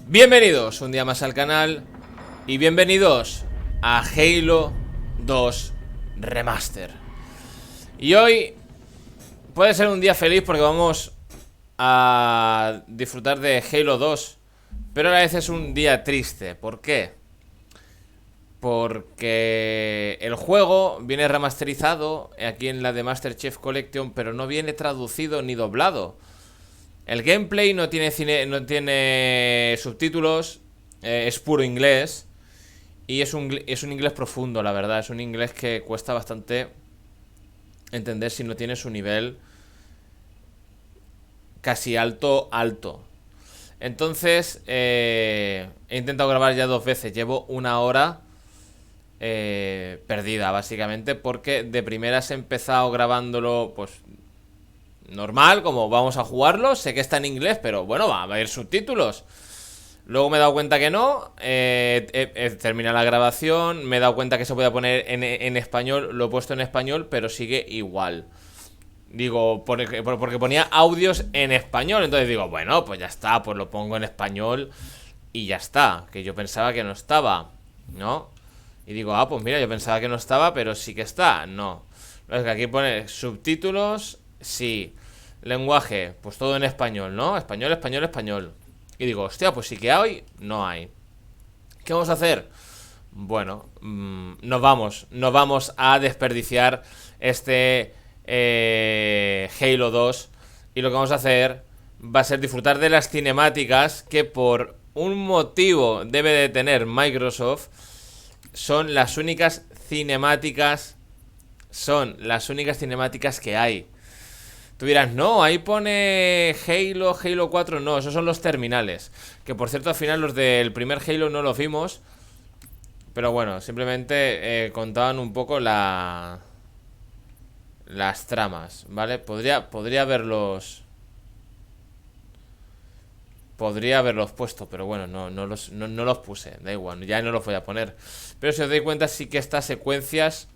Bienvenidos un día más al canal y bienvenidos a Halo 2 Remaster. Y hoy puede ser un día feliz porque vamos a disfrutar de Halo 2, pero a la vez es un día triste. ¿Por qué? Porque el juego viene remasterizado aquí en la de Master Chief Collection, pero no viene traducido ni doblado. El gameplay no tiene subtítulos, es puro inglés. Y es un inglés profundo, la verdad. Es un inglés que cuesta bastante entender si no tienes un nivel casi alto. Entonces, he intentado grabar ya 2 veces. Llevo una hora perdida, básicamente, porque de primeras he empezado grabándolo, pues normal, como vamos a jugarlo. Sé que está en inglés, pero bueno, va a haber subtítulos. Luego me he dado cuenta que no. He terminado la grabación. Me he dado cuenta que se puede poner en español. Lo he puesto en español, pero sigue igual. Digo, porque ponía audios en español. Entonces digo, bueno, pues ya está, pues lo pongo en español y ya está. Que yo pensaba que no estaba, ¿no? Y digo, pues mira, yo pensaba que no estaba, pero sí que está. No. Es que aquí pone subtítulos, sí. Lenguaje, pues todo en español, ¿no? Español. Y digo, hostia, pues sí que hay, no hay. ¿Qué vamos a hacer? Bueno, nos vamos a desperdiciar este Halo 2. Y lo que vamos a hacer va a ser disfrutar de las cinemáticas que por un motivo debe de tener Microsoft. Son las únicas cinemáticas que hay. Tú dirás, no, ahí pone Halo 4. No, esos son los terminales. Que por cierto, al final los del primer Halo no los vimos. Pero bueno, simplemente contaban un poco las tramas, ¿vale? Podría haberlos puesto, pero bueno, no los puse. Da igual, ya no los voy a poner. Pero si os dais cuenta, sí que estas secuencias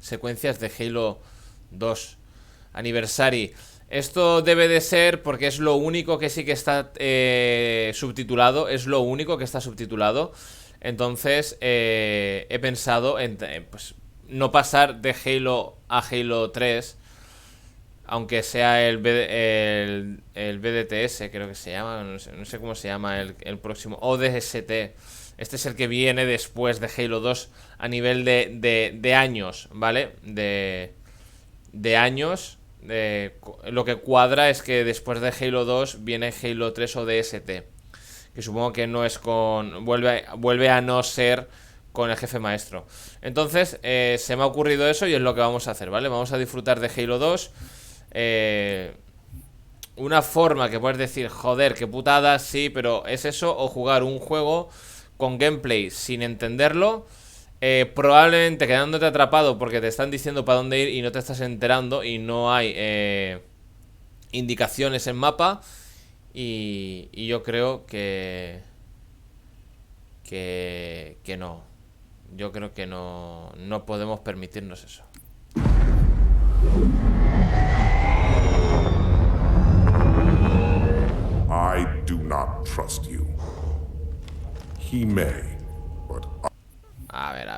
de Halo 2 Anniversary. Esto debe de ser porque es lo único que sí que está subtitulado. Es lo único que está subtitulado. Entonces he pensado en pues, no pasar de Halo a Halo 3. Aunque sea el BDTS, creo que se llama. No sé cómo se llama el próximo. ODST. Este es el que viene después de Halo 2 a nivel de años, ¿vale? De años. Lo que cuadra es que después de Halo 2 viene Halo 3 ODST, que supongo que no es con... Vuelve a no ser con el jefe maestro. Entonces se me ha ocurrido eso y es lo que vamos a hacer, ¿vale? Vamos a disfrutar de Halo 2. Una forma que puedes decir, joder, qué putada, sí, pero es eso, o jugar un juego con gameplay sin entenderlo, probablemente quedándote atrapado porque te están diciendo para dónde ir y no te estás enterando y no hay indicaciones en mapa. Y yo creo que no. Yo creo que no podemos permitirnos eso. I do not trust you. He may, but A ver.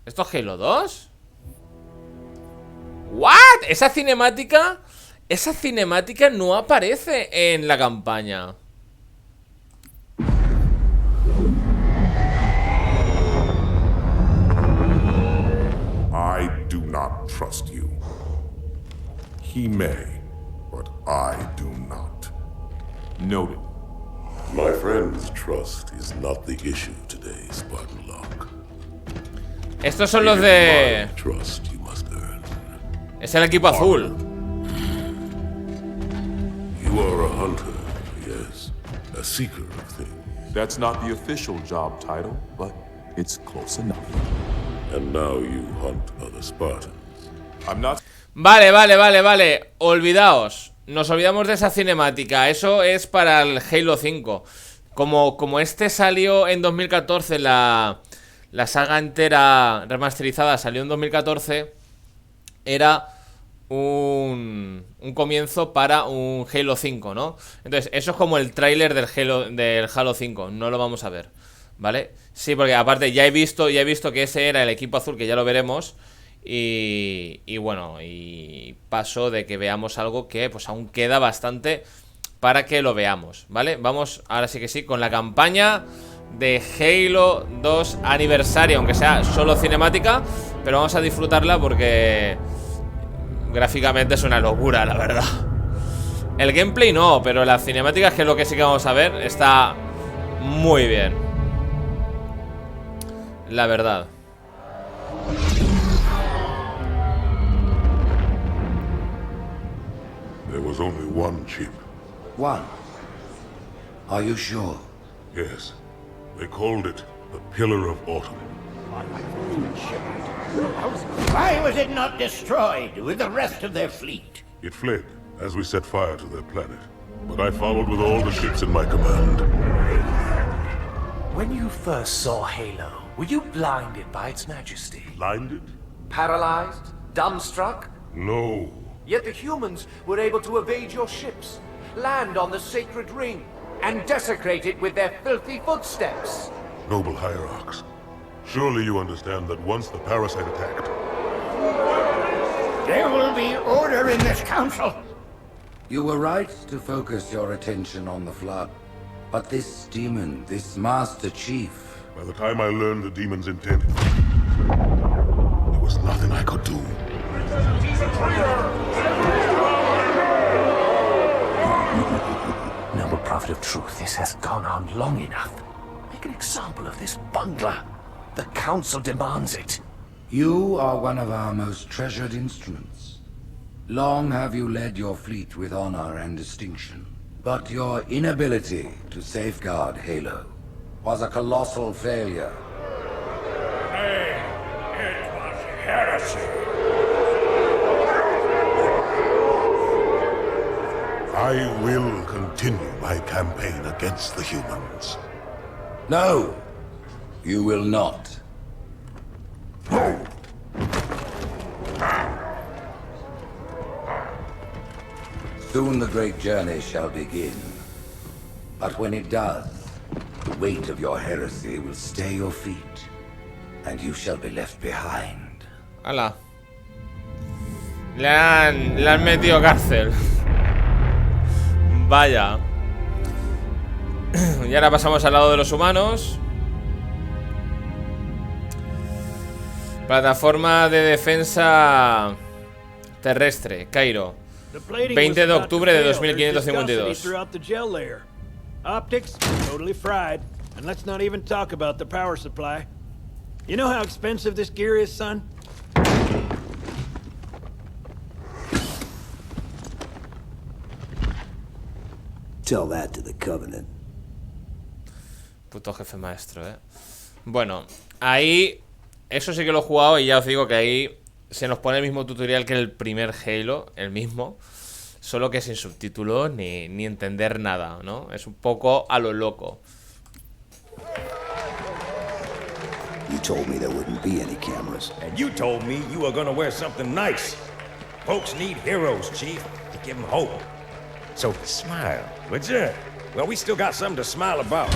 ¿Esto es Halo 2? ¿What? Esa cinemática no aparece en la campaña. I do not trust you. He may, but I do not. Noted. My friend's trust is not the issue today, Spartan Locke. Estos son los de... Trust you must earn. Es el equipo azul. You are a hunter, yes, a seeker of things. That's not the official job title, but it's close enough. And now you hunt other Spartans. I'm not... Vale. Olvidaos. Nos olvidamos de esa cinemática. Eso es para el Halo 5. Como este salió en 2014, la saga entera remasterizada salió en 2014, era un comienzo para un Halo 5, ¿no? Entonces, eso es como el tráiler del Halo 5. No lo vamos a ver, ¿vale? Sí, porque aparte ya he visto que ese era el equipo azul, que ya lo veremos. Y bueno, y paso de que veamos algo que pues aún queda bastante para que lo veamos, ¿vale? Vamos, ahora sí que sí, con la campaña de Halo 2 aniversario, aunque sea solo cinemática, pero vamos a disfrutarla porque gráficamente es una locura, la verdad. El gameplay no, pero las cinemáticas, que es lo que sí que vamos a ver, está muy bien, la verdad. There was only one chip. One. Are you sure? Yes. They called it the Pillar of Autumn. Why was it not destroyed with the rest of their fleet? It fled as we set fire to their planet. But I followed with all the ships in my command. When you first saw Halo, were you blinded by its majesty? Blinded? Paralyzed? Dumbstruck? No. Yet the humans were able to evade your ships, land on the sacred ring, and desecrate it with their filthy footsteps. Noble hierarchs, surely you understand that once the parasite attacked... There will be order in this council. You were right to focus your attention on the Flood. But this demon, this Master Chief... By the time I learned the demon's intent, there was nothing I could do. Noble prophet of truth, this has gone on long enough. Make an example of this bungler. The council demands it. You are one of our most treasured instruments. Long have you led your fleet with honor and distinction. But your inability to safeguard Halo was a colossal failure. It was heresy. I will continue my campaign against the humans. No, you will not. No! Soon the great journey shall begin. But when it does, the weight of your heresy will stay your feet, and you shall be left behind. ¡Hala! Le han metido cárcel. Vaya. Y ahora pasamos al lado de los humanos. Plataforma de defensa terrestre, Cairo. 20 de octubre de 2552. Optics totally fried, and let's not even talk about the power supply. You know how expensive this gear is, son? Tell that to the Covenant. Puto jefe maestro, Bueno, ahí... Eso sí que lo he jugado y ya os digo que ahí se nos pone el mismo tutorial que el primer Halo, el mismo. Solo que sin subtítulos ni entender nada, ¿no? Es un poco a lo loco. You told me there wouldn't be any cameras. And you told me you were gonna wear something nice. Folks need heroes, Chief, to give them hope. So smile, would you? Well, we still got something to smile about.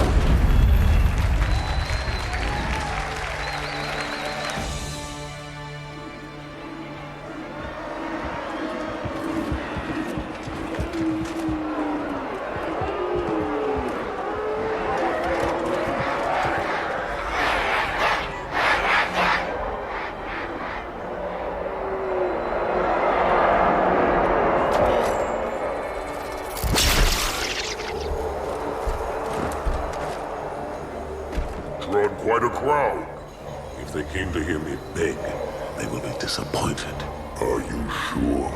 Quite a crowd. If they came to hear me beg, they will be disappointed. Are you sure?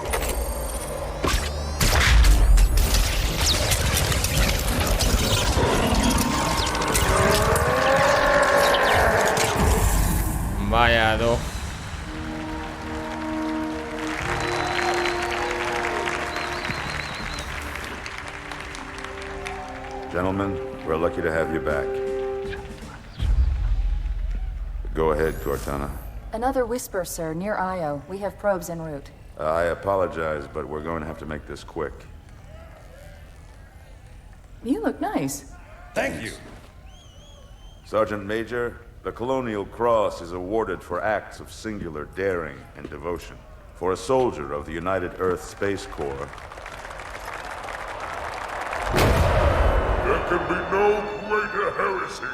Vaya, do. Gentlemen, we're lucky to have you back. Go ahead, Cortana. Another whisper, sir, near Io. We have probes en route. I apologize, but we're going to have to make this quick. You look nice. Thank you. Sergeant Major, the Colonial Cross is awarded for acts of singular daring and devotion. For a soldier of the United Earth Space Corps. There can be no greater heresy.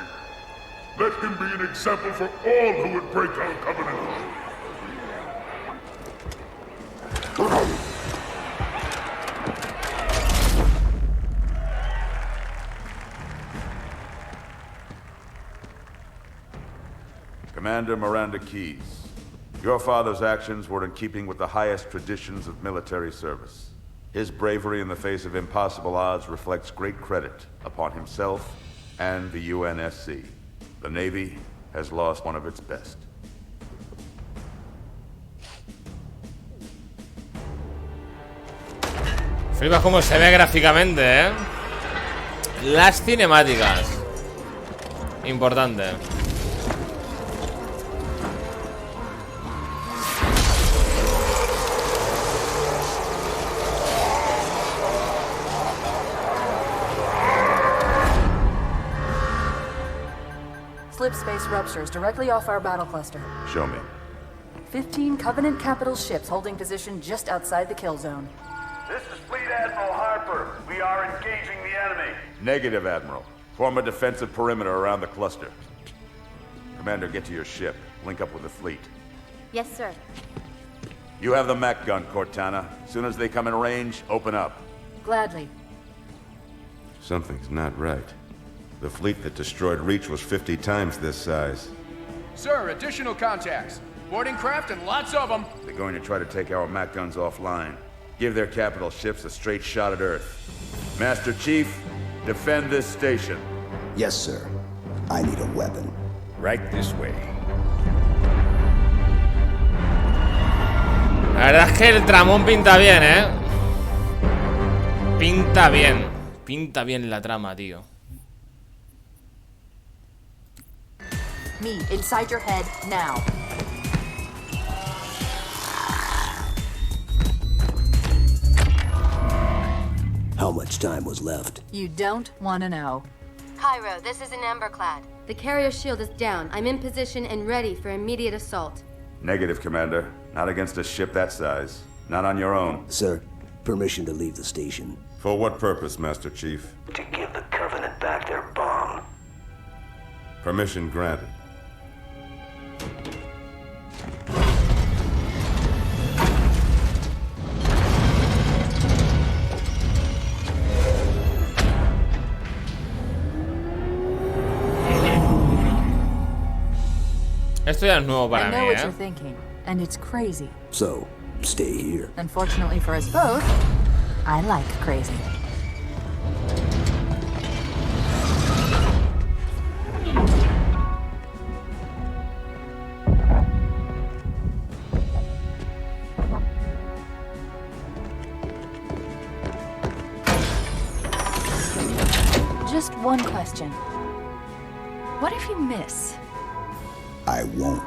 Let him be an example for all who would break our covenant. Commander Miranda Keyes, your father's actions were in keeping with the highest traditions of military service. His bravery in the face of impossible odds reflects great credit upon himself and the UNSC. The Navy has lost one of its best. Flipas cómo se ve gráficamente, ¿eh? Las cinemáticas. Importante. Slip space ruptures directly off our battle cluster. Show me. 15 Covenant capital ships holding position just outside the kill zone. This is Fleet Admiral Harper. We are engaging the enemy. Negative, Admiral. Form a defensive perimeter around the cluster. Commander, get to your ship. Link up with the fleet. Yes, sir. You have the mech gun, Cortana. As soon as they come in range, open up. Gladly. Something's not right. The fleet that destroyed Reach was 50 times this size. Sir, additional contacts. Boarding craft and lots of them. They're going to try to take our mech guns offline. Give their capital ships a straight shot at Earth. Master Chief, defend this station. Yes, sir. I need a weapon. Right this way. La verdad es que el tramón pinta bien, ¿eh? Pinta bien. Pinta bien la trama, tío. Me, inside your head, now. How much time was left? You don't want to know. Cairo, this is an Emberclad. The carrier shield is down. I'm in position and ready for immediate assault. Negative, Commander. Not against a ship that size. Not on your own. Sir, permission to leave the station. For what purpose, Master Chief? To give the Covenant back their bomb. Permission granted. Esto ya es nuevo para I know mí, what ¿eh? you're thinking, and it's crazy. So, stay here. Unfortunately for us both, I like crazy. Just one question. What if you miss? I won't.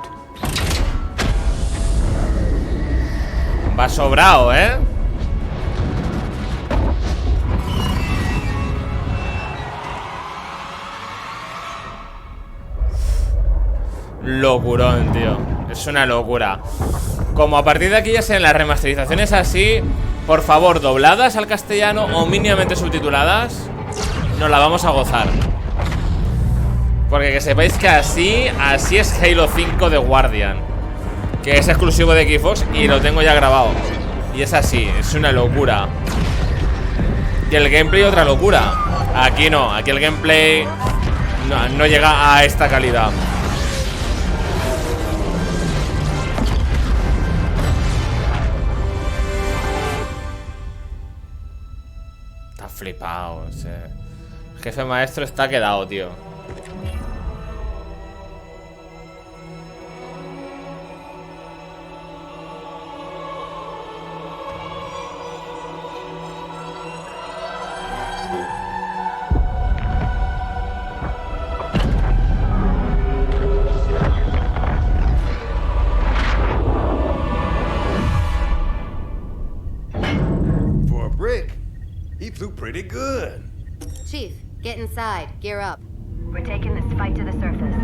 Va sobrado, ¿eh? Locurón, tío. Es una locura. Como a partir de aquí ya sean las remasterizaciones así, por favor, dobladas al castellano o mínimamente subtituladas, nos la vamos a gozar. Porque que sepáis que así es Halo 5 de Guardian, que es exclusivo de Xbox y lo tengo ya grabado. Y es así, es una locura. Y el gameplay otra locura. Aquí no, aquí el gameplay no llega a esta calidad. Está flipado, el jefe maestro está quedado, tío. Chief, get inside. Gear up. We're taking this fight to the surface.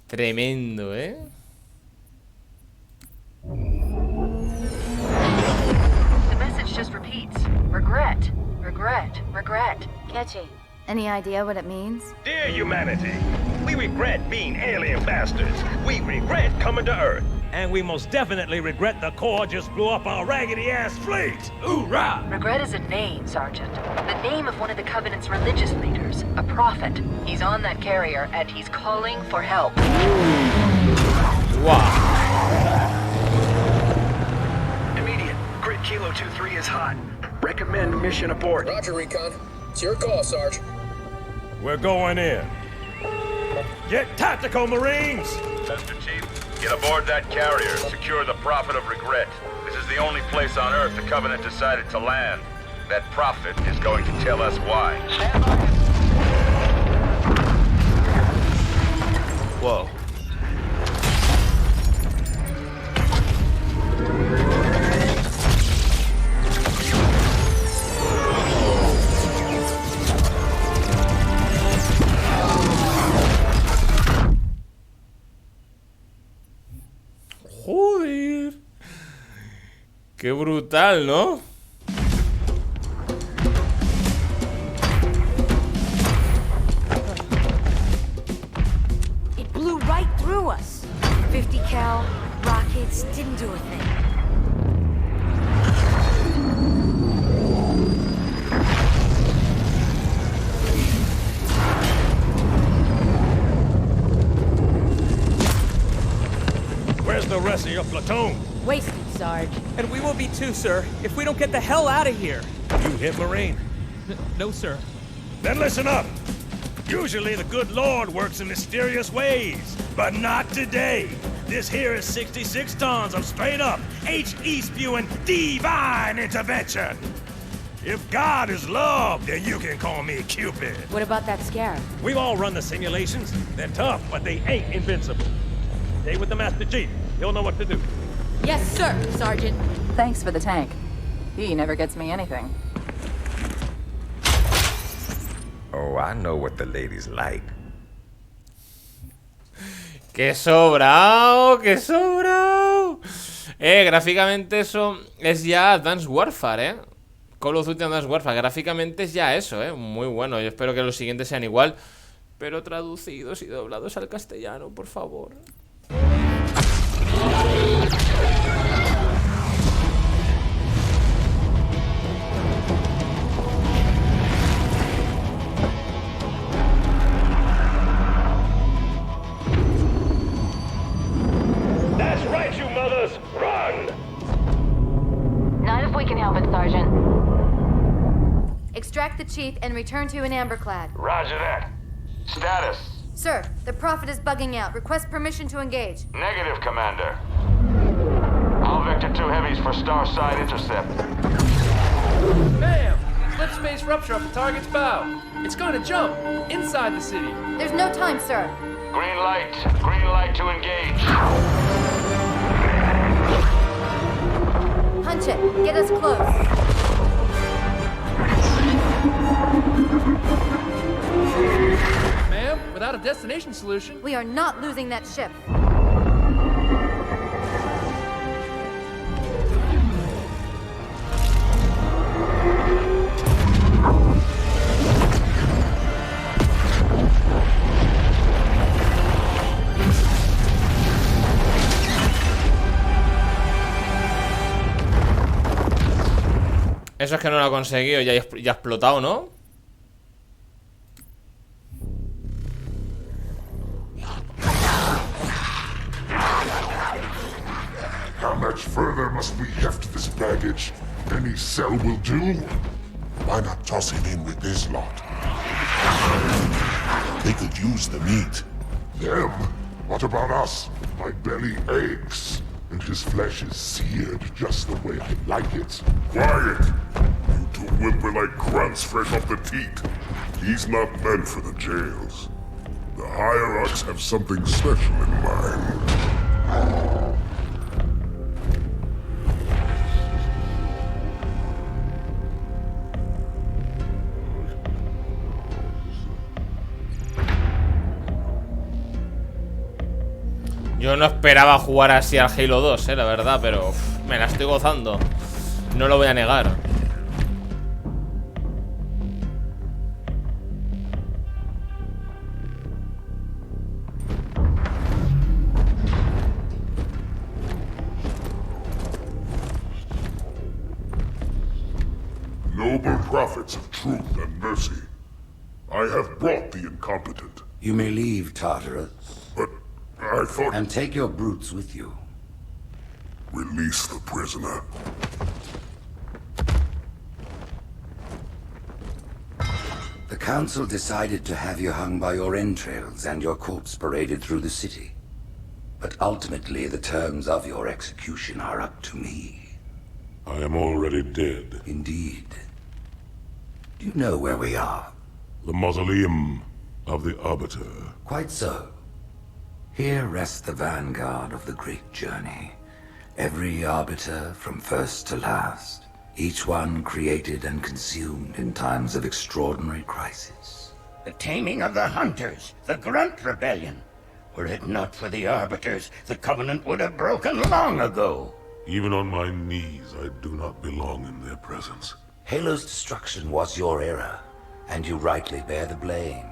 Tremendo, ¿eh? The message just repeats. Regret. Regret. Regret. Catchy. Any idea what it means? Dear humanity, we regret being alien bastards. We regret coming to Earth. And we most definitely regret the Corps just blew up our raggedy-ass fleet. Hoorah! Regret is a name, Sergeant. The name of one of the Covenant's religious leaders. A prophet. He's on that carrier, and he's calling for help. Wow. Immediate. Grid Kilo 2-3 is hot. Recommend mission abort. Roger, Recon. It's your call, Sarge. We're going in. Get tactical, Marines! Master Chief, get aboard that carrier. Secure the Prophet of Regret. This is the only place on Earth the Covenant decided to land. That Prophet is going to tell us why. Whoa. Joder. Qué brutal, ¿no? It blew right through us. 50 cal rockets didn't do a thing. Where's the rest of your platoon? Wasted, Sarge. And we will be too, sir, if we don't get the hell out of here. You hit Marine? No, sir. Then listen up. Usually the good Lord works in mysterious ways, but not today. This here is 66 tons of straight-up, HE-spewing divine intervention. If God is love, then you can call me Cupid. What about that scarab? We've all run the simulations. They're tough, but they ain't invincible. Stay with the Master Chief. He'll know what to do. Yes, sir, Sergeant. Thanks for the tank. He never gets me anything. Oh, I know what the ladies like. ¡Qué sobrao! ¡Qué sobrao! Gráficamente eso es ya Advanced Warfare, Call of Duty Advanced Warfare. Gráficamente es ya eso, muy bueno. Yo espero que los siguientes sean igual, pero traducidos y doblados al castellano, por favor. That's right, you mothers! Run! Not if we can help it, Sergeant. Extract the chief and return to an amberclad. Roger that. Status. Sir, the Prophet is bugging out. Request permission to engage. Negative, Commander. All Vector 2 heavies for Starside intercept. Bam! Slip space rupture up the target's bow. It's going to jump inside the city. There's no time, sir. Green light to engage. Punch it. Get us close. Ma'am, without a destination solution... We are not losing that ship. Eso es que no lo ha conseguido, ya ha explotado, ¿no? How much further must we heft this baggage? Any cell will do? Why not toss him in with this lot? They could use the meat. Them? What about us? My belly aches, and his flesh is seared just the way I like it. Quiet! You two whimper-like grunts fresh off the teat. He's not meant for the jails. The hierarchs have something special in mind. Yo no esperaba jugar así al Halo 2, la verdad, pero me la estoy gozando. No lo voy a negar. Noble prophets of truth and mercy, I have brought the incompetent. You may leave, Tartarus. But I thought... And take your brutes with you. Release the prisoner. The council decided to have you hung by your entrails and your corpse paraded through the city. But ultimately, the terms of your execution are up to me. I am already dead. Indeed. Do you know where we are? The mausoleum of the Arbiter. Quite so. Here rests the vanguard of the great journey. Every Arbiter from first to last. Each one created and consumed in times of extraordinary crisis. The taming of the Hunters, the Grunt Rebellion. Were it not for the Arbiters, the Covenant would have broken long ago. Even on my knees, I do not belong in their presence. Halo's destruction was your error, and you rightly bear the blame.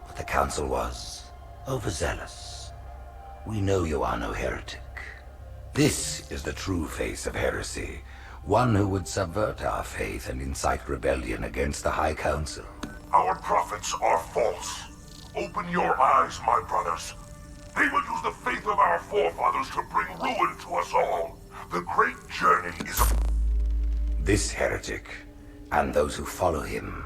But the Council was overzealous. We know you are no heretic. This is the true face of heresy. One who would subvert our faith and incite rebellion against the High Council. Our prophets are false. Open your eyes, my brothers. They will use the faith of our forefathers to bring ruin to us all. The great journey is... This heretic, and those who follow him,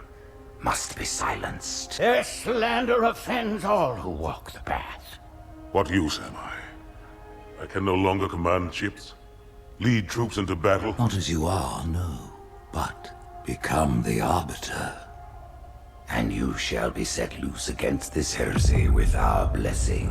must be silenced. Their slander offends all who walk the path. What use am I? I can no longer command ships, lead troops into battle. Not as you are, no. But become the Arbiter. And you shall be set loose against this heresy with our blessing.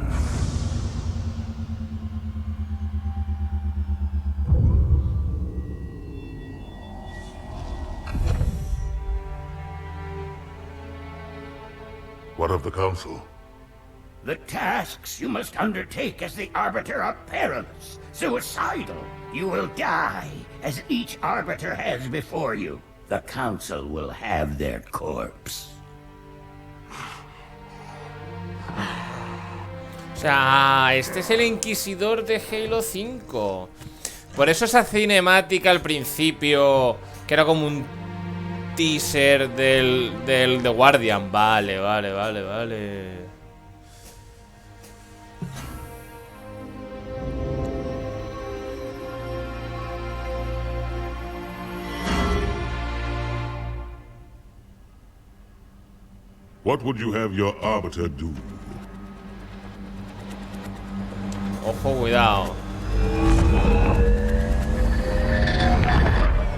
What of the Council? The tasks you must undertake as the Arbiter are perilous, suicidal. You will die, as each Arbiter has before you. The Council will have their corpse. O sea, este es el Inquisidor de Halo 5. Por eso esa cinemática al principio, que era como un teaser del The Guardian. Vale. What would you have your Arbiter do? Ojo, cuidado.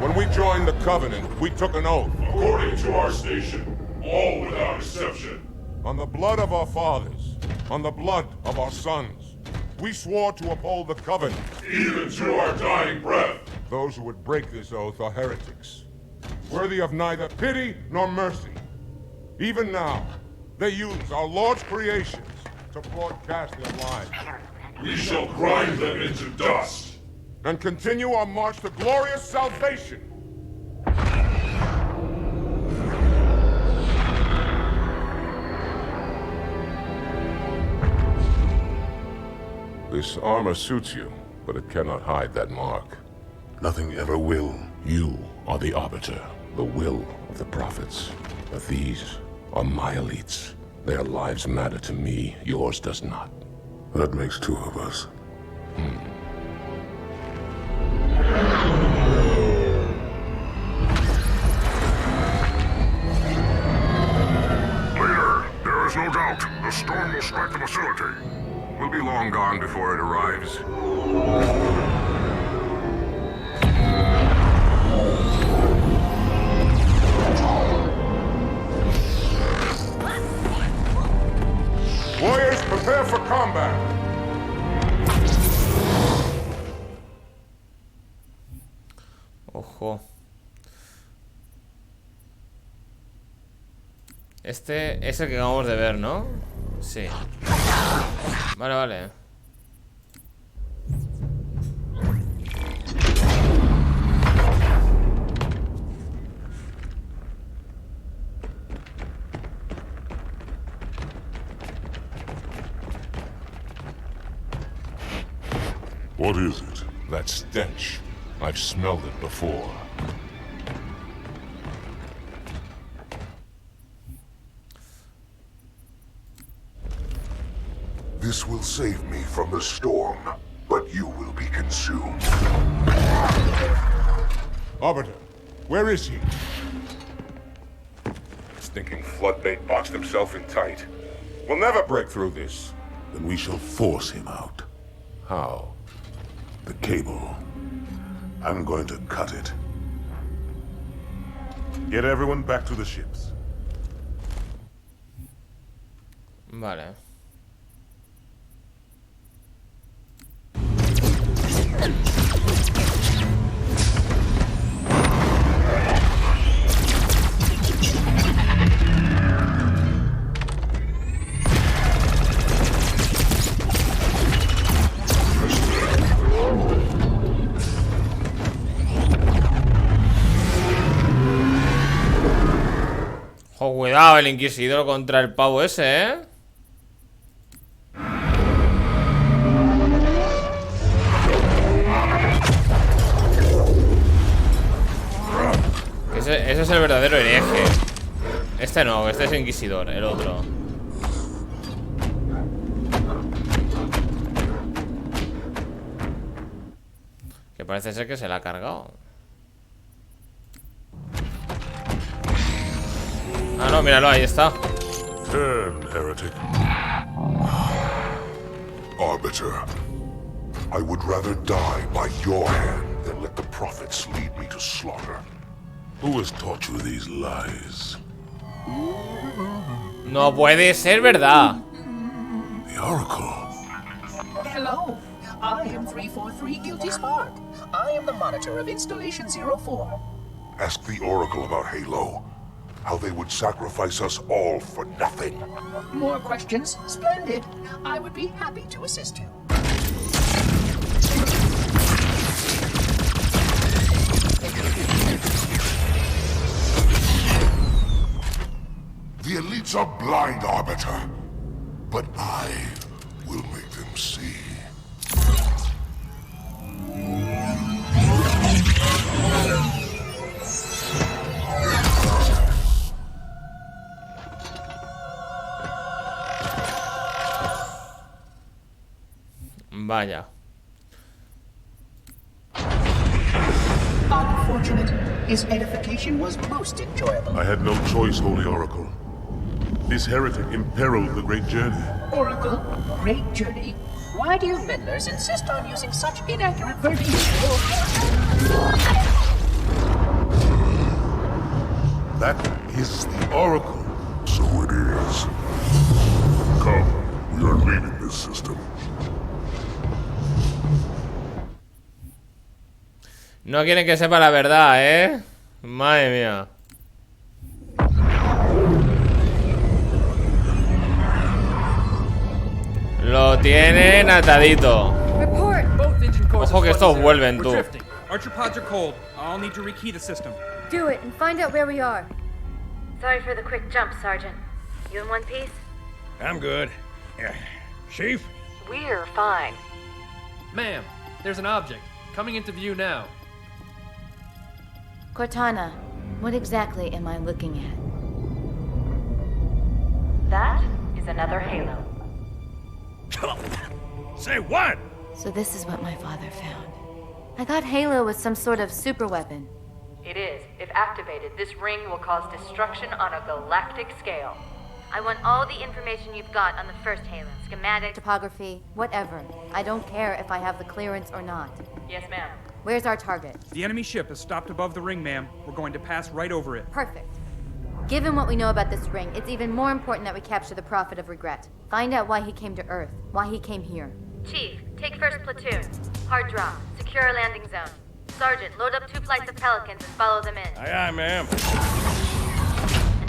When we joined the Covenant, we took an oath. According to our station, all without exception. On the blood of our fathers, on the blood of our sons, we swore to uphold the Covenant. Even to our dying breath. Those who would break this oath are heretics, worthy of neither pity nor mercy. Even now, they use our Lord's creations to broadcast their lies. We shall grind them into dust. And continue our march to glorious salvation. This armor suits you, but it cannot hide that mark. Nothing ever will. You are the Arbiter, the will of the prophets. But these are my elites. Their lives matter to me, yours does not. That makes two of us. Leader, there is no doubt the storm will strike the facility. We'll be long gone before it arrives. Warriors, prepare for combat! Ojo. Este es el que acabamos de ver, ¿no? Sí. Vale. What is it? That stench. I've smelled it before. This will save me from the storm, but you will be consumed. Arbiter, where is he? Stinking floodbait boxed himself in tight. We'll never break through this. Then we shall force him out. How? The cable. I'm going to cut it. Get everyone back to the ships. Vale. Oh, cuidado, el inquisidor contra el pavo ese, ¿eh? Ese es el verdadero hereje. Este no, este es inquisidor, el otro. Que parece ser que se la ha cargado. Ah, no, míralo, ahí está. Turn, heretic. Arbiter, I would rather die by your hand than let the prophets lead me to slaughter. Who has taught you these lies? No puede ser verdad. The Oracle. Hello, I am 343 Guilty Spark. I am the monitor of Installation 04. Ask the Oracle about Halo. How they would sacrifice us all for nothing. More questions? Splendid. I would be happy to assist you. The elites are blind, Arbiter. But I will make them see. Vaya. Unfortunate. His edification was most enjoyable. I had no choice, Holy Oracle. This heretic imperiled the great journey. Oracle, great journey. Why do you meddlers insist on using such inaccurate verbiage? That is the Oracle. So it is. Come, we are leaving this system. No quieren que sepa la verdad, ¿eh? Madre mía. Lo tienen atadito. Ojo que estos vuelven, tú. Archer pods are cold. I'll need to rekey the system. Do it and find out where we are. Sorry for the quick jump, Sergeant. You in one piece? I'm good. Chief? We're fine. Ma'am, there's an object coming into view now. Cortana, what exactly am I looking at? That is another Halo. Say what? So this is what my father found. I thought Halo was some sort of super weapon. It is. If activated, this ring will cause destruction on a galactic scale. I want all the information you've got on the first Halo. Schematic, topography, whatever. I don't care if I have the clearance or not. Yes, ma'am. Where's our target? The enemy ship is stopped above the ring, ma'am. We're going to pass right over it. Perfect. Given what we know about this ring, it's even more important that we capture the Prophet of Regret. Find out why he came to Earth, why he came here. Chief, take first platoon. Hard drop. Secure a landing zone. Sergeant, load up 2 flights of Pelicans and follow them in. Aye, aye, ma'am.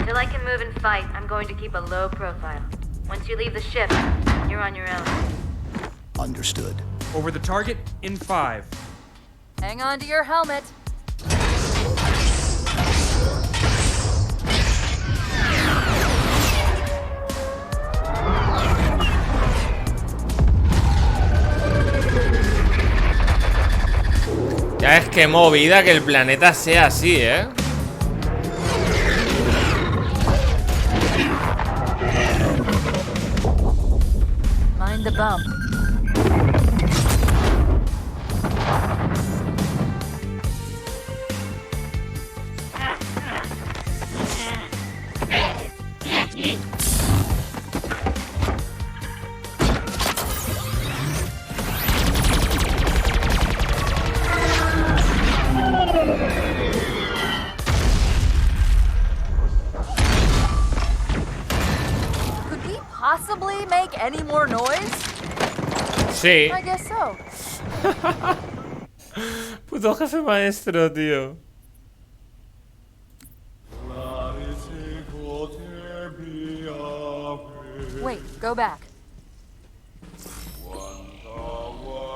Until I can move and fight, I'm going to keep a low profile. Once you leave the ship, you're on your own. Understood. Over the target in 5. Hang on to your helmet. Ya es que movida que el planeta sea así, ¿eh? Mind the bump. Could we possibly make any more noise? Sí. I guess so. Puto jefe maestro, tío. Wait, go back.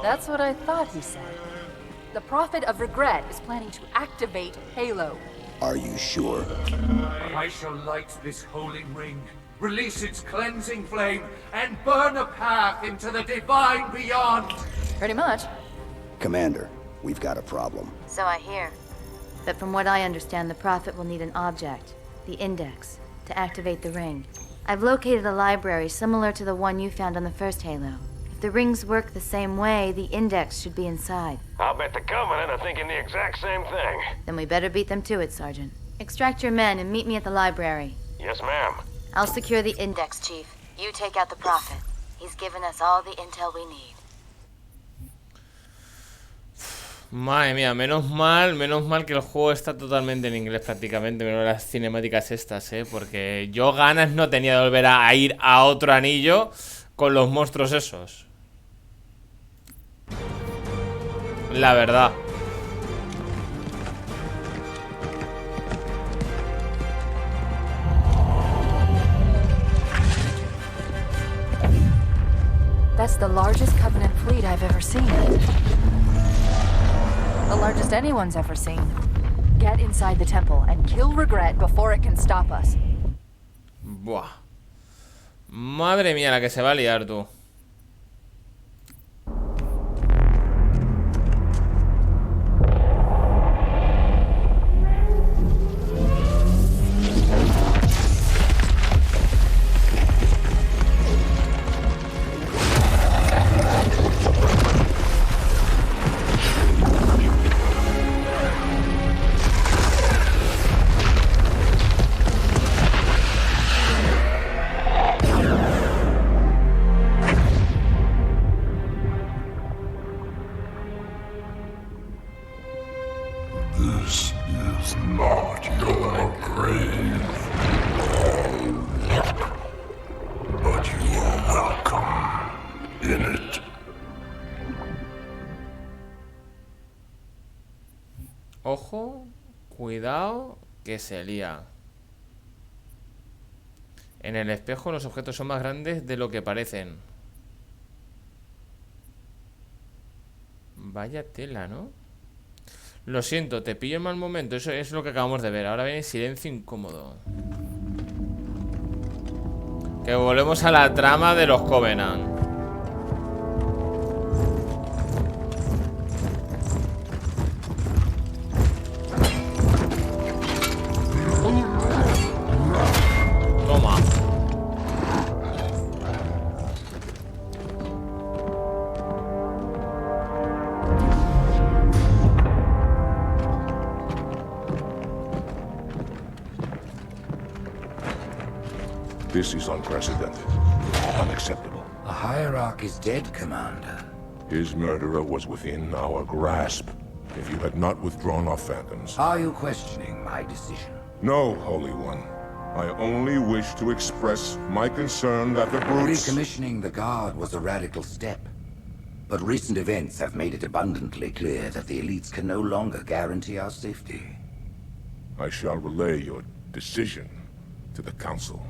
That's what I thought he said. The Prophet of Regret is planning to activate Halo. Are you sure? I shall light this holy ring, release its cleansing flame, and burn a path into the divine beyond. Pretty much. Commander, we've got a problem. So I hear. But from what I understand, the Prophet will need an object, the Index, to activate the ring. I've located a library similar to the one you found on the first Halo. If the rings work the same way, the Index should be inside. I'll bet the Covenant are thinking the exact same thing. Then we better beat them to it, Sergeant. Extract your men and meet me at the library. Yes, ma'am. I'll secure the Index, Chief. You take out the Prophet. He's given us all the intel we need. Madre mía, menos mal que el juego está totalmente en inglés prácticamente, menos las cinemáticas estas, porque yo ganas no tenía de volver a ir a otro anillo con los monstruos esos. La verdad. That's the largest Covenant fleet I've ever seen. The largest anyone's ever seen. Get inside the temple and kill Regret before it can stop us. Buah. Madre mía, la que se va a liar, tú. This is not your grave. But you are welcome in it. Ojo, cuidado, que se lía. En el espejo los objetos son más grandes de lo que parecen. Vaya tela, ¿no? Lo siento, te pillo en mal momento. Eso es lo que acabamos de ver. Ahora viene silencio incómodo. Que volvemos a la trama de los Covenant. Toma. This is unprecedented. Unacceptable. The Hierarch is dead, Commander. His murderer was within our grasp. If you had not withdrawn our phantoms... Are you questioning my decision? No, Holy One. I only wish to express my concern that the brutes... Recommissioning the Guard was a radical step. But recent events have made it abundantly clear that the elites can no longer guarantee our safety. I shall relay your decision to the Council.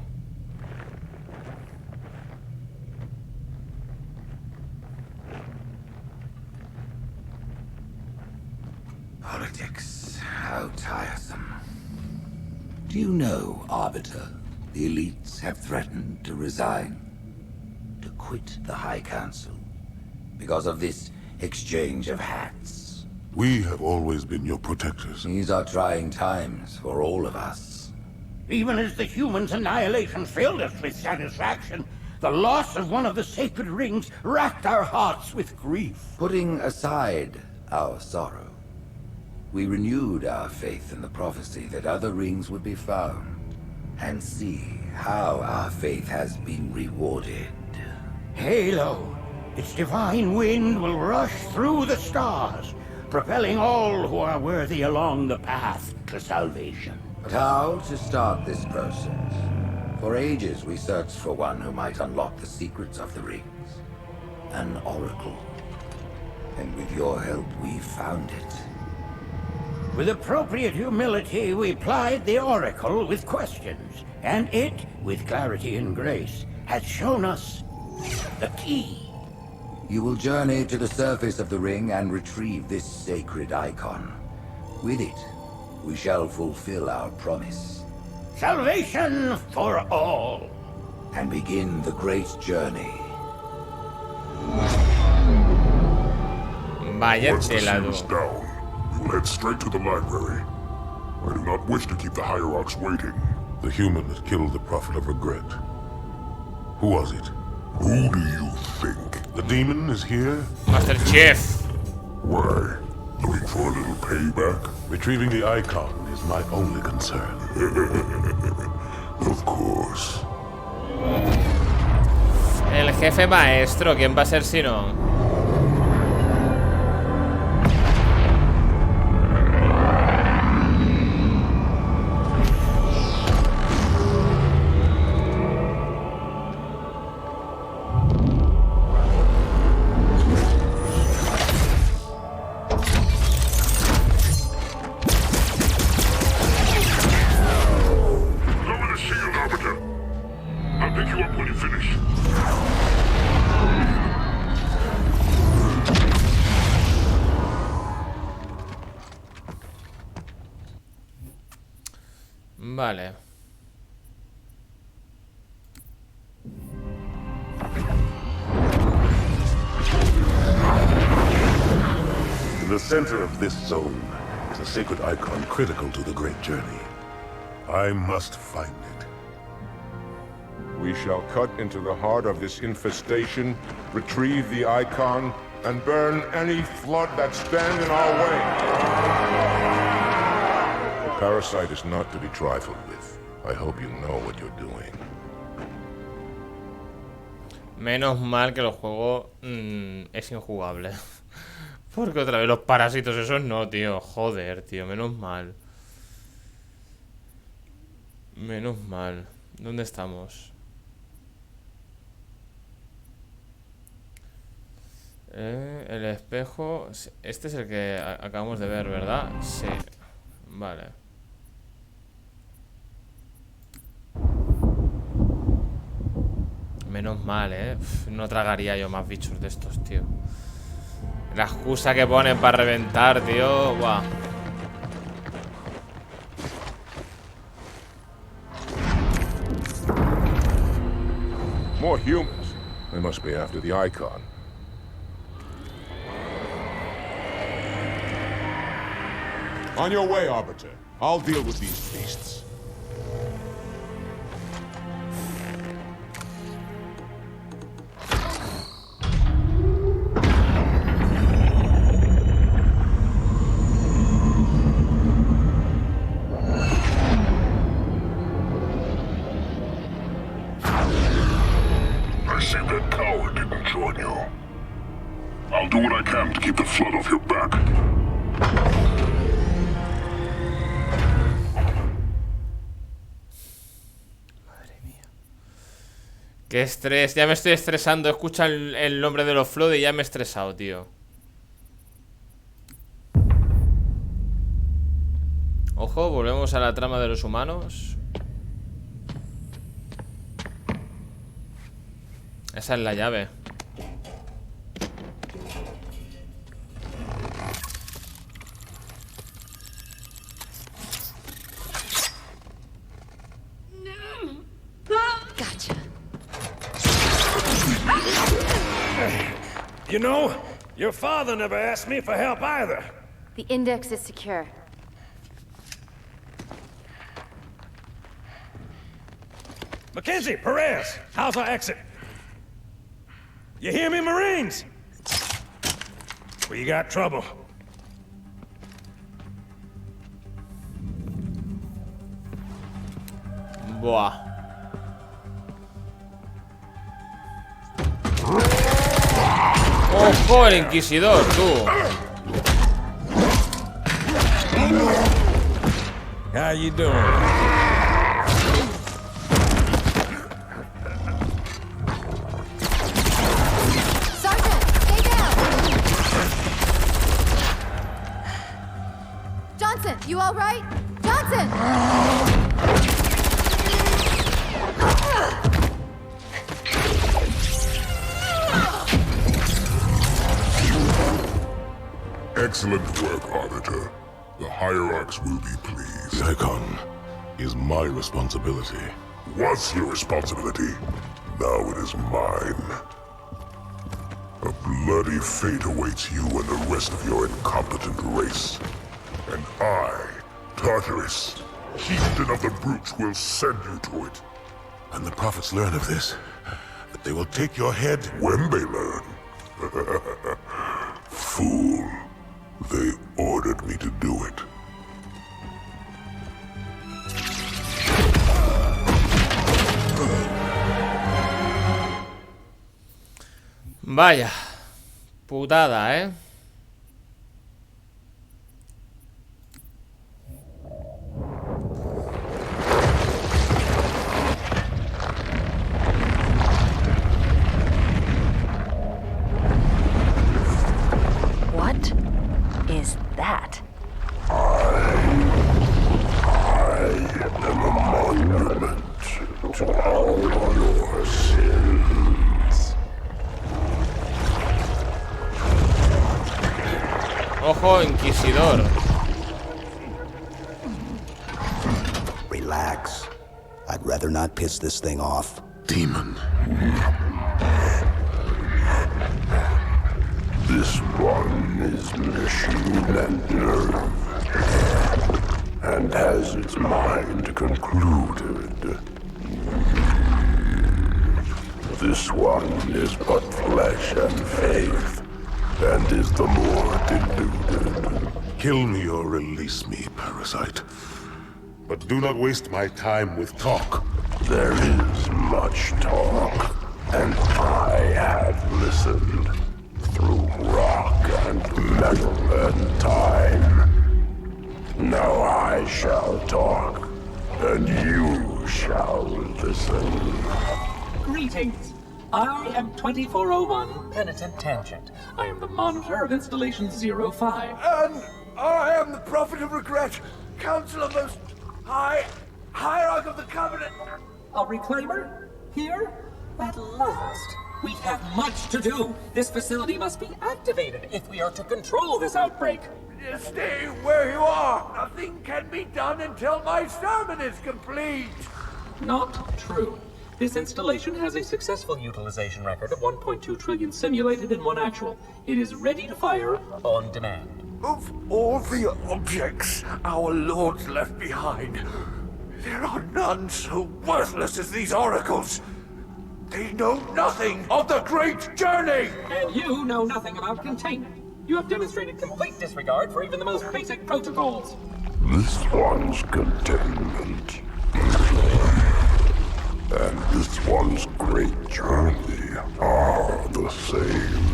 Politics, how tiresome. Do you know, Arbiter, the elites have threatened to resign, to quit the High Council, because of this exchange of hats? We have always been your protectors. These are trying times for all of us. Even as the humans' annihilation filled us with satisfaction, the loss of one of the sacred rings racked our hearts with grief. Putting aside our sorrow, we renewed our faith in the prophecy that other rings would be found, and see how our faith has been rewarded. Halo, its divine wind will rush through the stars, propelling all who are worthy along the path to salvation. But how to start this process? For ages we searched for one who might unlock the secrets of the rings. An oracle. And with your help, we found it. With appropriate humility, we plied the oracle with questions, and it, with clarity and grace, has shown us the key. You will journey to the surface of the ring and retrieve this sacred icon. With it, we shall fulfill our promise. Salvation for all. And begin the great journey. Vaya Once the tela, seal is down, we will head straight to the library. I do not wish to keep the Hierarchs waiting. The human that killed the Prophet of Regret. Who was it? Who do you think? The demon is here? Master Chief. Why? Looking for a little payback? Retrieving the icon is my only concern. Of course. El jefe maestro, ¿quién va a ser si no? Vale. In the center of this zone is a sacred icon critical to the great journey. I must find it. We shall cut into the heart of this infestation, retrieve the icon, and burn any flood that stand in our way. The parasite is not to be trifled with. I hope you know what you're doing. Menos mal que el juego es injugable. Porque otra vez los parásitos esos no, tío. Joder, tío, menos mal. Menos mal. ¿Dónde estamos? El espejo. Este es el que acabamos de ver, ¿verdad? Sí. Vale. Menos mal, no tragaría yo más bichos de estos, tío. La excusa que ponen para reventar, tío. Buah. More humans. They must be after the icon. On your way, Arbiter. I'll deal with these beasts. I see that coward didn't join you. I'll do what I can to keep the flood off your back. Qué estrés, ya me estoy estresando. Escucha el nombre de los Flood y ya me he estresado, tío. Ojo, volvemos a la trama de los humanos. Esa es la llave. You know, your father never asked me for help either. The index is secure. Mackenzie, Perez, how's our exit? You hear me, Marines? We got trouble. Buah. ¡Ojo, el Inquisidor, tú! How you doing? Sergeant, stay down! Johnson, you all right? Johnson! Excellent work, Arbiter. The Hierarchs will be pleased. The Icon is my responsibility. Was your responsibility. Now it is mine. A bloody fate awaits you and the rest of your incompetent race. And I, Tartarus, chieftain of the brutes, will send you to it. And the prophets learn of this, that they will take your head when they learn. Fool. They ordered me to do it. Vaya. Putada, ¿eh? What is that? I am a monument to all your sins. Ojo, Inquisidor. Relax. I'd rather not piss this thing off. Demon. This one is machine and nerve, and has its mind concluded. This one is but flesh and faith, and is the more deluded. Kill me or release me, parasite. But do not waste my time with talk. There is much talk, and I have listened. Through rock and metal and time. Now I shall talk, and you shall listen. Greetings. I am 2401 Penitent Tangent. I am the monitor of Installation 05. And I am the Prophet of Regret, Council of Most High, Hierarch of the Covenant. A reclaimer? Here? At last. We have much to do. This facility must be activated if we are to control this outbreak. Stay where you are. Nothing can be done until my sermon is complete. Not true. This installation has a successful utilization record of 1.2 trillion simulated and 1 actual. It is ready to fire on demand. Of all the objects our lords left behind, there are none so worthless as these oracles. They know nothing of the great journey! And you know nothing about containment. You have demonstrated complete disregard for even the most basic protocols. This one's containment. And this one's great journey are the same.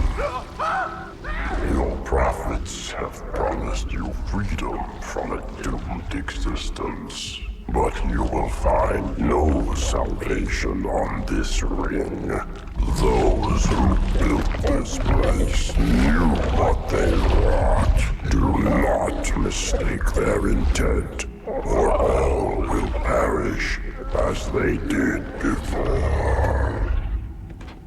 Your prophets have promised you freedom from a doomed existence. But you will find no salvation on this ring. Those who built this place knew what they wrought. Do not mistake their intent, or all will perish as they did before.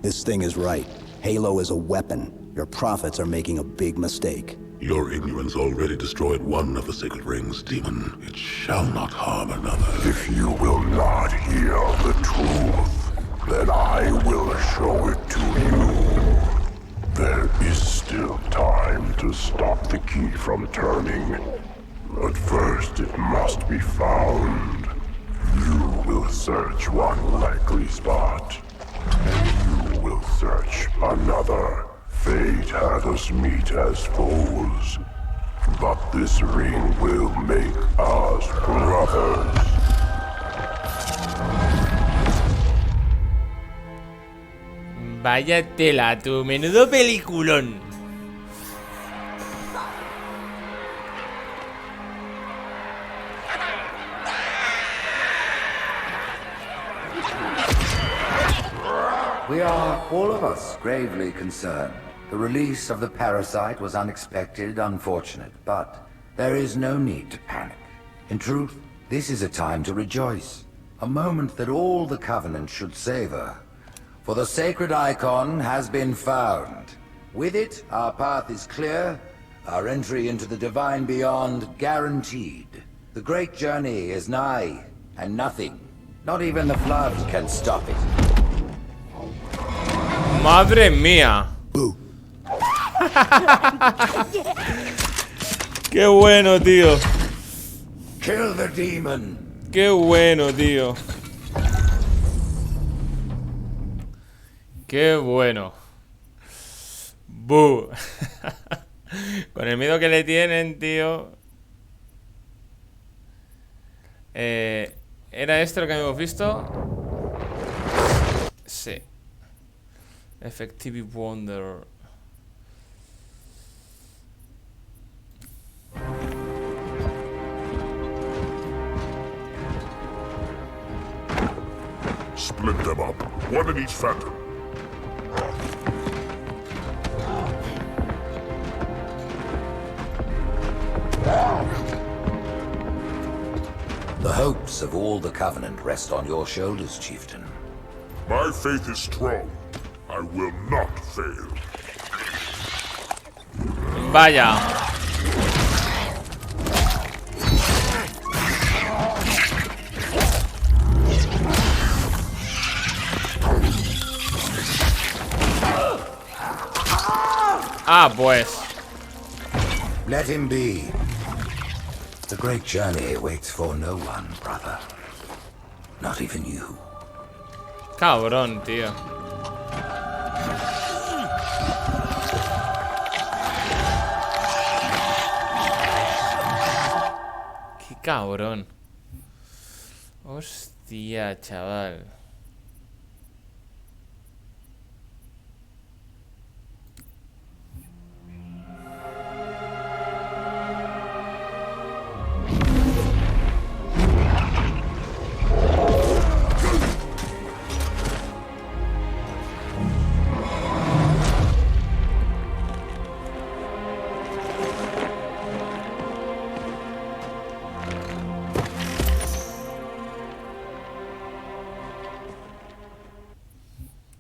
This thing is right. Halo is a weapon. Your prophets are making a big mistake. Your ignorance already destroyed one of the sacred rings, demon. It shall not harm another. If you will not hear the truth, then I will show it to you. There is still time to stop the key from turning. But first it must be found. You will search one likely spot, and you will search another. Fate had us meet as foes, but this ring will make us brothers. Vaya tela, tu menudo peliculón. We are, all of us, gravely concerned. The release of the parasite was unexpected, unfortunate, but there is no need to panic. In truth, this is a time to rejoice. A moment that all the Covenant should savor. For the sacred icon has been found. With it, our path is clear, our entry into the divine beyond guaranteed. The great journey is nigh, and nothing, not even the flood, can stop it. Madre mía. Qué bueno, tío. Kill the demon. Qué bueno, tío. Qué bueno. Buh. Con el miedo que le tienen, tío. ¿Era esto lo que habíamos visto? Sí. Effective Wonder. Split them up, one in each phantom. The hopes of all the Covenant rest on your shoulders, Chieftain. My faith is strong. I will not fail. Vaya. Ah, pues. Let him be. The great journey waits for no one, brother. Not even you. Cabrón, tío. Qué cabrón. Hostia, chaval.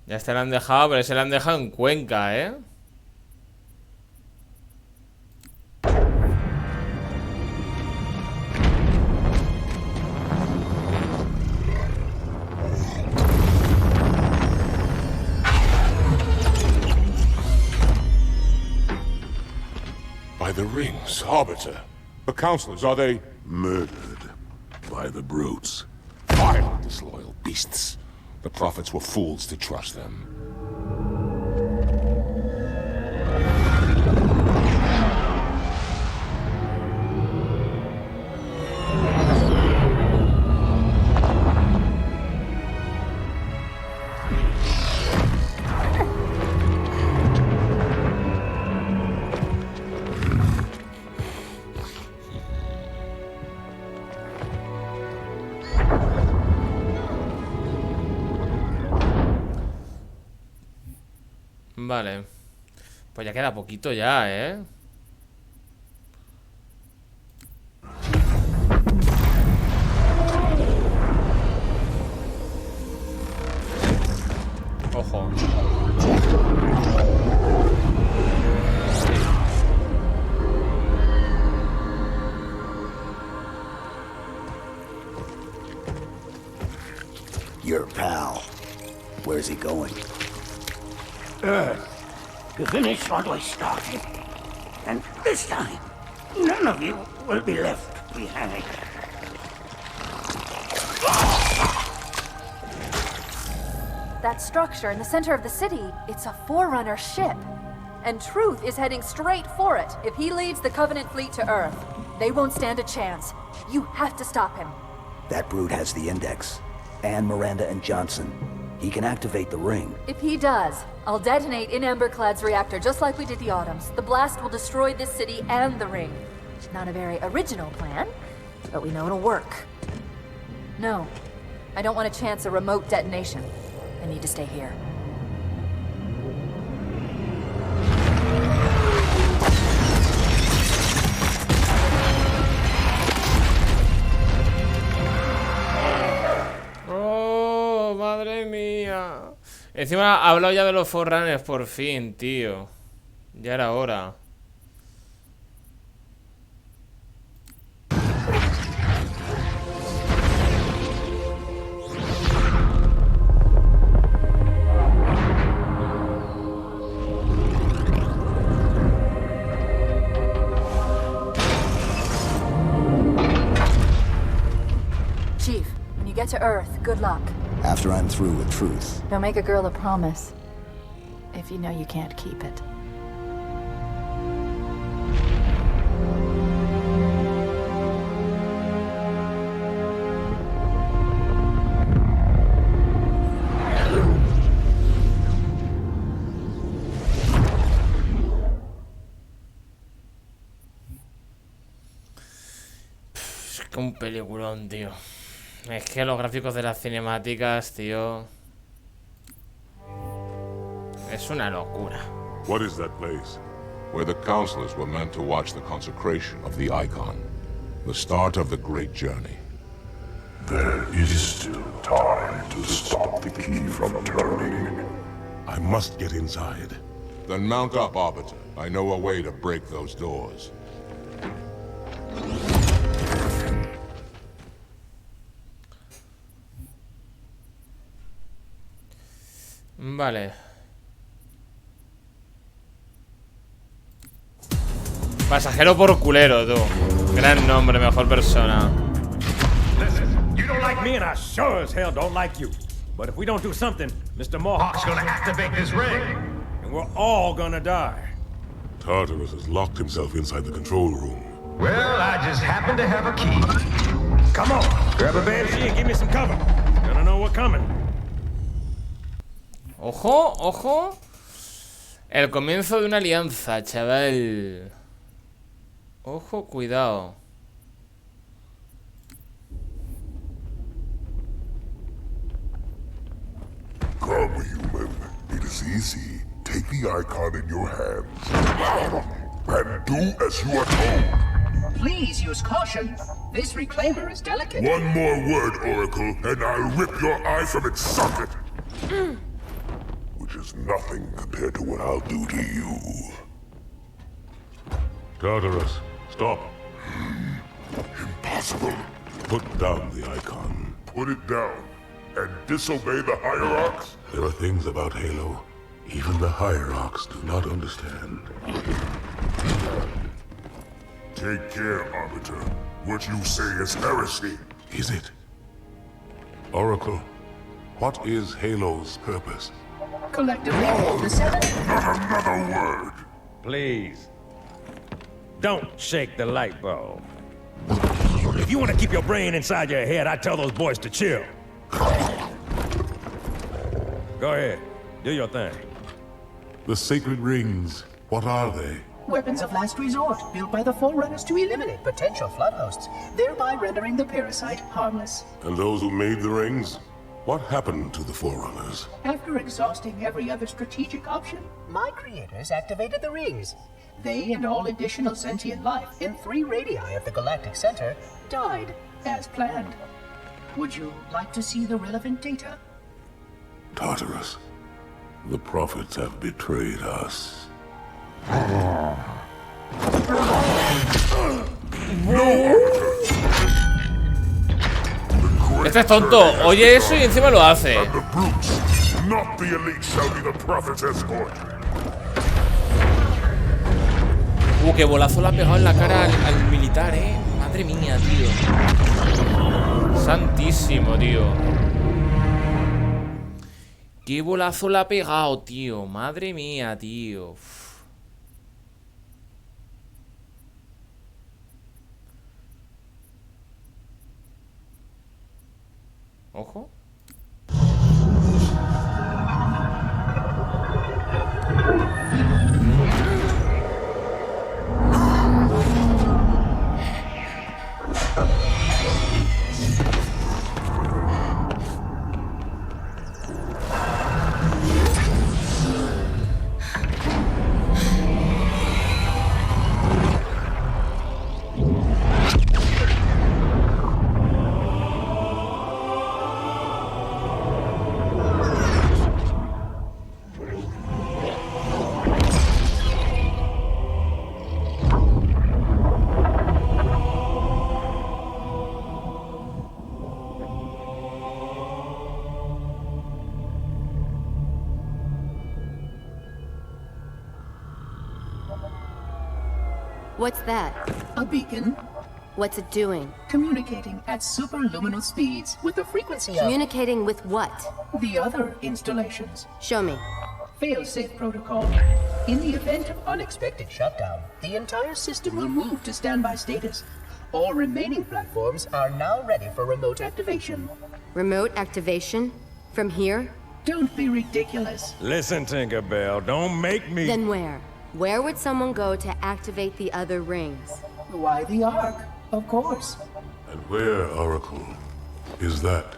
Ya se la han dejado, pero se la han dejado en Cuenca, ¿eh? By the rings, Arbiter. The counselors, are they... Murdered by the brutes. Vile, disloyal beasts. The prophets were fools to trust them. Vale. Pues ya queda poquito ya, ¿eh? Ojo. Your pal. Where's he going? Earth. to finish what we started. And this time, none of you will be left behind. That structure in the center of the city, it's a Forerunner ship. And Truth is heading straight for it. If he leads the Covenant fleet to Earth, they won't stand a chance. You have to stop him. That brute has the Index. And Miranda and Johnson. He can activate the ring. If he does, I'll detonate in Emberclad's reactor just like we did the Autumns. The blast will destroy this city and the ring. Not a very original plan, but we know it'll work. No, I don't want to chance a remote detonation. I need to stay here. Oh, madre mía. Encima ha hablado ya de los Forerunners por fin, tío. Ya era hora. Chief, when you get to Earth, good luck. After I'm through with Truth. Don't make a girl a promise if you know you can't keep it. Es que un peliculón, tío. Es que los gráficos de las cinemáticas, tío, es una locura. What is that place? Where the counselors were meant to watch the consecration of the Icon. The start of the great journey. There is still time to stop the key from turning. I must get inside. Then mount up, Arbiter. I know a way to break those doors. Vale. Pasajero por culero, tú. Gran nombre, mejor persona. Listen, you don't like me and I sure as hell don't like you. But if we don't do something, Mr. Mohawk's gonna activate this ring. And we're all gonna die. Tartarus has locked himself inside the control room. Well, I just happen to have a key. Come on, grab a banshee and give me some cover. Gonna know what's coming. Ojo, ojo. El comienzo de una alianza, chaval. Ojo, cuidado. Come, human. It is easy. Take the icon in your hands. And do as you are told. Please use caution. This reclaimer is delicate. One more word, Oracle, and I'll rip your eye from its socket. Which is nothing compared to what I'll do to you. Tartarus, stop. Impossible. Put down the icon. Put it down and disobey the Hierarchs? There are things about Halo even the Hierarchs do not understand. Take care, Arbiter. What you say is heresy. Is it? Oracle, what is Halo's purpose? Collectively, the seven. Not another word. Please. Don't shake the light bulb. If you want to keep your brain inside your head, I tell those boys to chill. Go ahead. Do your thing. The sacred rings, what are they? Weapons of last resort, built by the Forerunners to eliminate potential flood hosts, thereby rendering the parasite harmless. And those who made the rings? What happened to the Forerunners? After exhausting every other strategic option, my creators activated the rings. They and all additional sentient life in 3 radii of the Galactic Center died as planned. Would you like to see the relevant data? Tartarus, the prophets have betrayed us. Este es tonto. Oye eso y encima lo hace. Not the elite shall be the prophet's escort. Qué bolazo le ha pegado en la cara al militar, Madre mía, tío. Santísimo, tío. Qué bolazo le ha pegado, tío. Madre mía, tío. Uf. Ojo. What's that? A beacon. What's it doing? Communicating at superluminal speeds with the frequency of... Communicating with what? The other installations. Show me. Fail-safe protocol. In the event of unexpected shutdown, the entire system will move to standby status. All remaining platforms are now ready for remote activation. Remote activation? From here? Don't be ridiculous. Listen, Tinkerbell, don't make me... Then where? Where would someone go to activate the other rings? Why the Ark, of course. And where, Oracle, is that?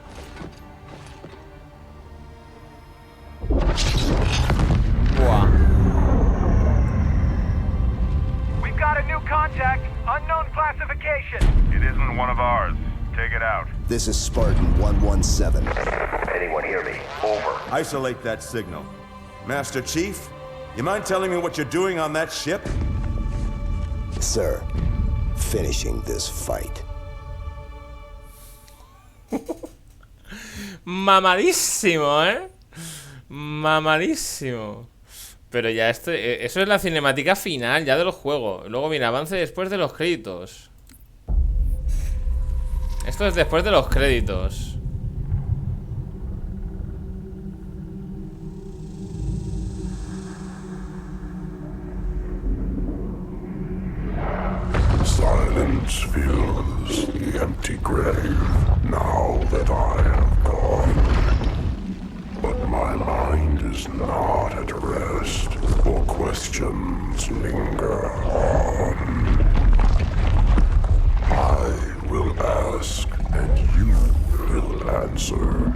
Wow. We've got a new contact, unknown classification. It isn't one of ours. Take it out. This is Spartan 117. Anyone hear me? Over. Isolate that signal. Master Chief, you mind telling me what you're doing on that ship? Sir, finishing this fight. Mamadísimo, Mamadísimo. Pero ya esto, eso es la cinemática final ya del juego. Luego viene avance después de los créditos. Esto es después de los créditos. Silence fills the empty grave now that I have gone. But my mind is not at rest, for questions linger on. I will ask, and you will answer.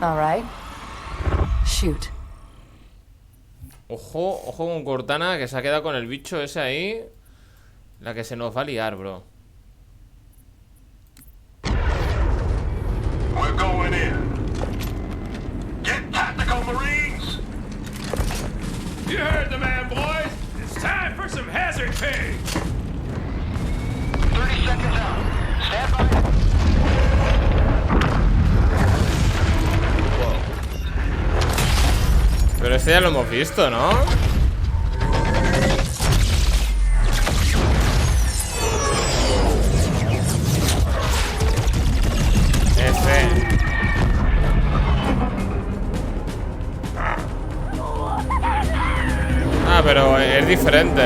All right. Shoot. Ojo, ojo con Cortana, que se ha quedado con el bicho ese ahí. La que se nos va a liar, bro. We're going in. Get tactical, Marines! You heard the man, boys. It's time for some hazard pay. 30 seconds out. Stand by. Pero este ya lo hemos visto, ¿no? Ah, pero es diferente.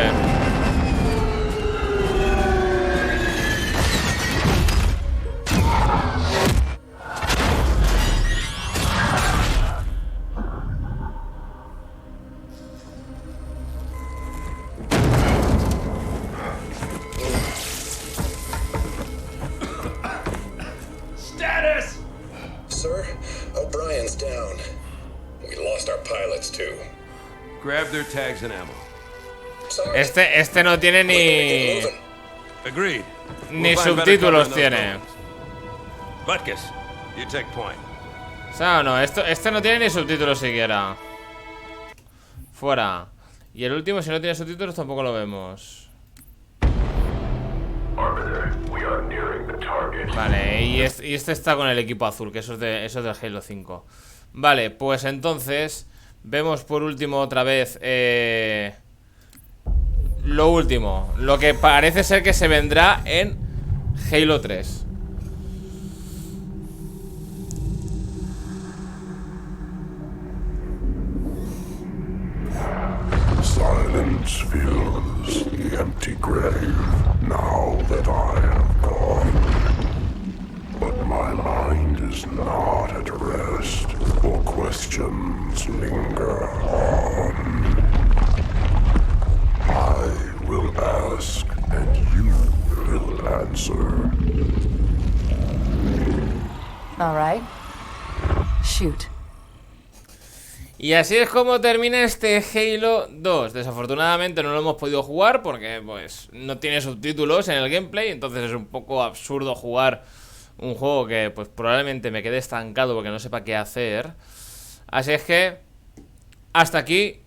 Status! Sir, O'Brien's down. We lost our pilots too. Grab their tags and ammo. Este no tiene ni... Agreed. Ni subtítulos tiene. Butkus, you take point. O sea, no, este no tiene ni subtítulos siquiera. Fuera. Y el último, si no tiene subtítulos, tampoco lo vemos. Vale, y este está con el equipo azul, que eso es del Halo 5. Vale, pues entonces vemos por último otra vez lo último, lo que parece ser que se vendrá en Halo 3. Silence fills the empty grave now that I have gone. But my mind is not at rest, for questions linger on. I will ask, and you will answer. All right. Shoot. Y así es como termina este Halo 2. Desafortunadamente no lo hemos podido jugar porque pues no tiene subtítulos en el gameplay. Entonces es un poco absurdo jugar un juego que pues probablemente me quede estancado porque no sepa qué hacer. Así es que hasta aquí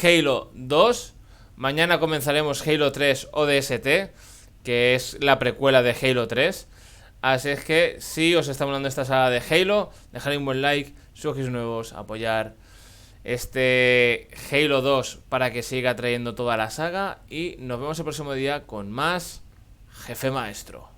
Halo 2. Mañana comenzaremos Halo 3 ODST, que es la precuela de Halo 3. Así es que si os está molando esta saga de Halo, dejad un buen like, suscribiros nuevos, apoyar este Halo 2 para que siga trayendo toda la saga. Y nos vemos el próximo día con más Jefe Maestro.